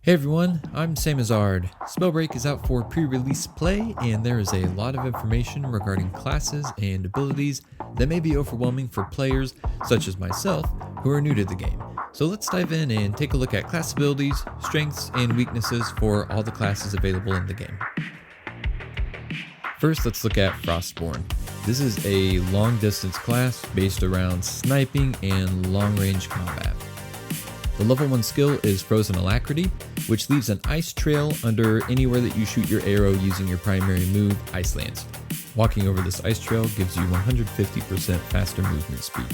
Hey everyone, I'm Samazard. Spellbreak is out for pre-release play, and there is a lot of information regarding classes and abilities that may be overwhelming for players such as myself who are new to the game. So let's dive in and take a look at class abilities, strengths, and weaknesses for all the classes available in the game. First, let's look at Frostborn. This is a long distance class based around sniping and long range combat. The level 1 skill is Frozen Alacrity, which leaves an ice trail under anywhere that you shoot your arrow using your primary move, Ice Lance. Walking over this ice trail gives you 150% faster movement speed.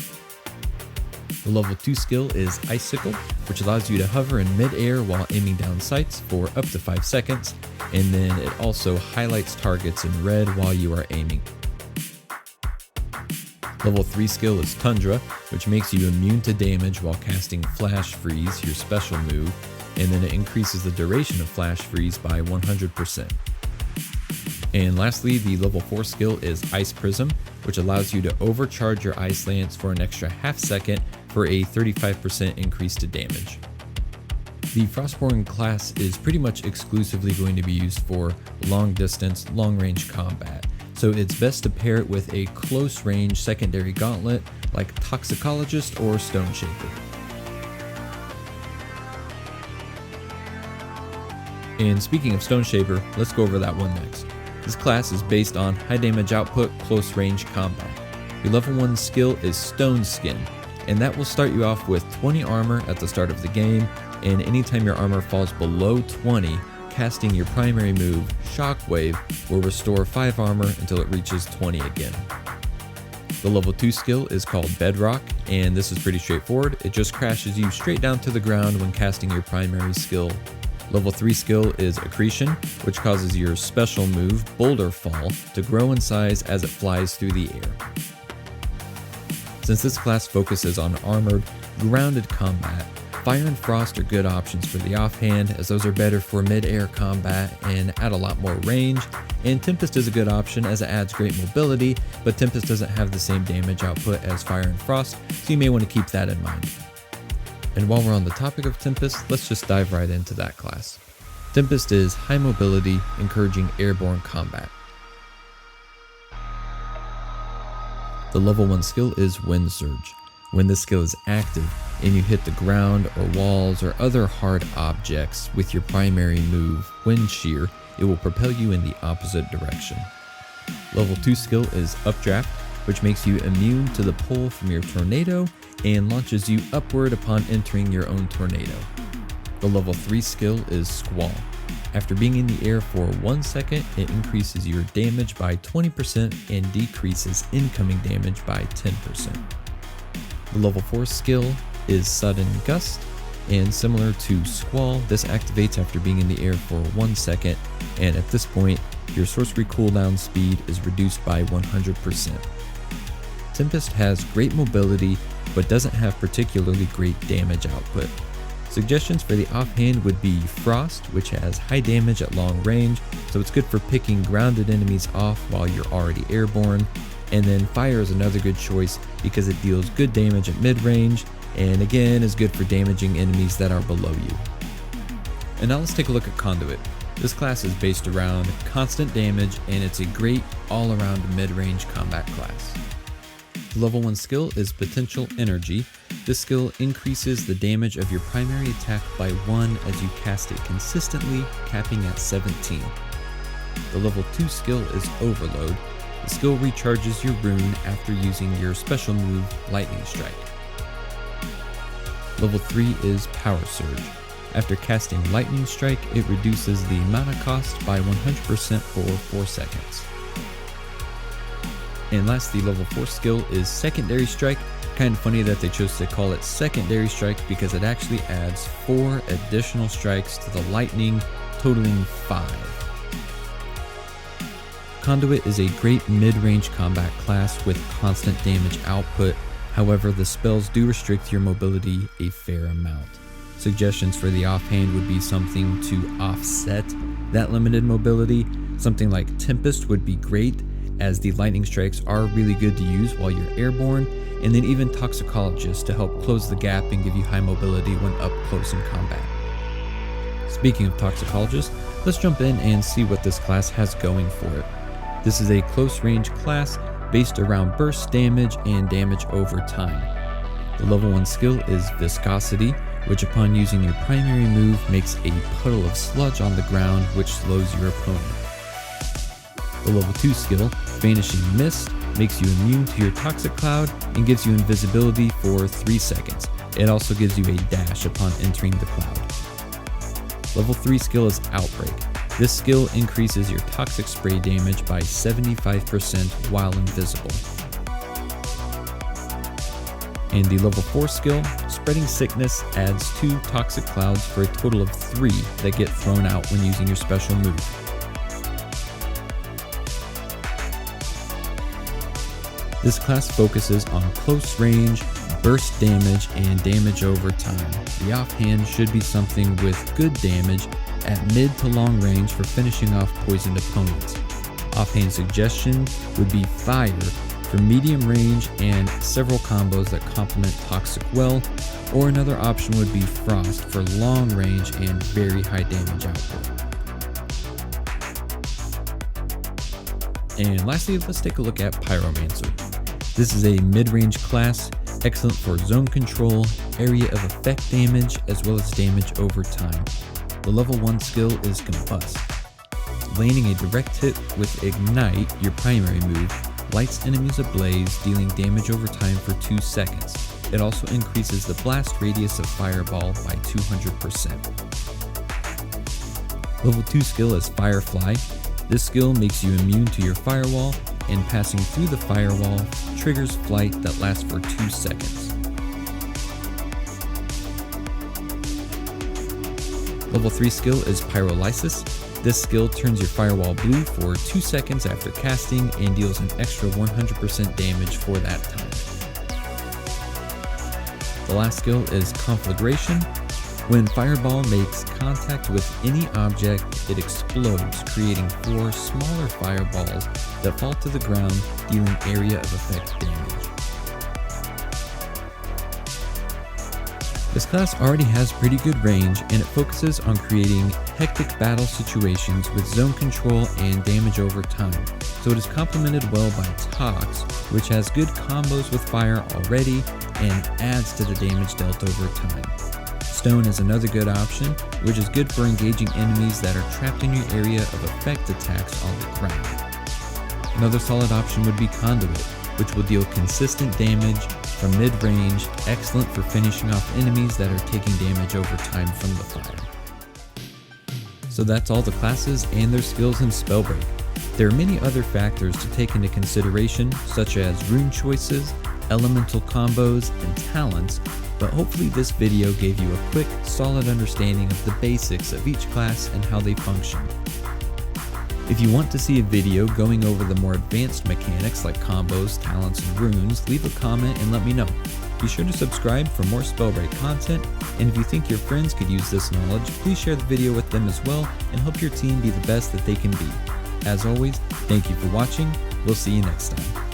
The level 2 skill is Icicle, which allows you to hover in mid-air while aiming down sights for up to 5 seconds, and then it also highlights targets in red while you are aiming. Level 3 skill is Tundra, which makes you immune to damage while casting Flash Freeze, your special move, and then it increases the duration of Flash Freeze by 100%. And lastly, the level 4 skill is Ice Prism, which allows you to overcharge your Ice Lance for an extra half second for a 35% increase to damage. The Frostborn class is pretty much exclusively going to be used for long distance, long range combat. So it's best to pair it with a close range secondary gauntlet like Toxicologist or Stone Shaper. And speaking of Stone Shaper, let's go over that one next. This class is based on high damage output, close range combat. Your level 1 skill is Stone Skin, and that will start you off with 20 armor at the start of the game, and anytime your armor falls below 20, casting your primary move, Shockwave, will restore 5 armor until it reaches 20 again. The level 2 skill is called Bedrock, and this is pretty straightforward. It just crashes you straight down to the ground when casting your primary skill. Level 3 skill is Accretion, which causes your special move, Boulder Fall, to grow in size as it flies through the air. Since this class focuses on armored, grounded combat, Fire and Frost are good options for the offhand, as those are better for mid-air combat and add a lot more range, and Tempest is a good option as it adds great mobility, but Tempest doesn't have the same damage output as Fire and Frost, so you may want to keep that in mind. And while we're on the topic of Tempest, let's just dive right into that class. Tempest is high mobility, encouraging airborne combat. The level 1 skill is Wind Surge. When this skill is active and you hit the ground or walls or other hard objects with your primary move, Wind Shear, it will propel you in the opposite direction. Level 2 skill is Updraft, which makes you immune to the pull from your tornado and launches you upward upon entering your own tornado. The level 3 skill is Squall. After being in the air for 1 second, it increases your damage by 20% and decreases incoming damage by 10%. The level 4 skill is Sudden Gust, and similar to Squall, this activates after being in the air for 1 second, and at this point, your sorcery cooldown speed is reduced by 100%. Tempest has great mobility, but doesn't have particularly great damage output. Suggestions for the offhand would be Frost, which has high damage at long range, so it's good for picking grounded enemies off while you're already airborne. And then Fire is another good choice because it deals good damage at mid-range, and again is good for damaging enemies that are below you. And now let's take a look at Conduit. This class is based around constant damage, and it's a great all-around mid-range combat class. The level 1 skill is Potential Energy. This skill increases the damage of your primary attack by 1 as you cast it consistently, capping at 17. The level 2 skill is Overload. The skill recharges your rune after using your special move, Lightning Strike. Level 3 is Power Surge. After casting Lightning Strike, it reduces the mana cost by 100% for 4 seconds. And lastly, level 4 skill is Secondary Strike. Kind of funny that they chose to call it Secondary Strike because it actually adds 4 additional strikes to the lightning, totaling 5. Conduit is a great mid-range combat class with constant damage output, however the spells do restrict your mobility a fair amount. Suggestions for the offhand would be something to offset that limited mobility. Something like Tempest would be great, as the lightning strikes are really good to use while you're airborne, and then even Toxicologist to help close the gap and give you high mobility when up close in combat. Speaking of Toxicologist, let's jump in and see what this class has going for it. This is a close range class based around burst damage and damage over time. The level 1 skill is Viscosity, which upon using your primary move makes a puddle of sludge on the ground which slows your opponent. The level 2 skill, Vanishing Mist, makes you immune to your toxic cloud and gives you invisibility for 3 seconds. It also gives you a dash upon entering the cloud. Level 3 skill is Outbreak. This skill increases your toxic spray damage by 75% while invisible. And the level 4 skill, Spreading Sickness, adds 2 toxic clouds for a total of 3 that get thrown out when using your special move. This class focuses on close range, burst damage, and damage over time. The offhand should be something with good damage at mid to long range for finishing off poisoned opponents. Offhand suggestion would be Fire for medium range and several combos that complement Toxic well, or another option would be Frost for long range and very high damage output. And lastly, let's take a look at Pyromancer. This is a mid-range class, excellent for zone control, area of effect damage, as well as damage over time. The level 1 skill is Combust. Landing a direct hit with Ignite, your primary move, lights enemies ablaze, dealing damage over time for 2 seconds. It also increases the blast radius of Fireball by 200%. Level 2 skill is Firefly. This skill makes you immune to your firewall, and passing through the firewall triggers flight that lasts for 2 seconds. Level 3 skill is Pyrolysis. This skill turns your firewall blue for 2 seconds after casting and deals an extra 100% damage for that time. The last skill is Conflagration. When Fireball makes contact with any object, it explodes, creating 4 smaller fireballs that fall to the ground, dealing area of effect damage. This class already has pretty good range, and it focuses on creating hectic battle situations with zone control and damage over time, so it is complemented well by Tox, which has good combos with fire already and adds to the damage dealt over time. Stone is another good option, which is good for engaging enemies that are trapped in your area of effect attacks on the ground. Another solid option would be Conduit, which will deal consistent damage from mid-range, excellent for finishing off enemies that are taking damage over time from the fire. So that's all the classes and their skills in Spellbreak. There are many other factors to take into consideration, such as rune choices, elemental combos, and talents, but hopefully this video gave you a quick, solid understanding of the basics of each class and how they function. If you want to see a video going over the more advanced mechanics like combos, talents, and runes, leave a comment and let me know. Be sure to subscribe for more Spellbreak content, and if you think your friends could use this knowledge, please share the video with them as well and help your team be the best that they can be. As always, thank you for watching. We'll see you next time.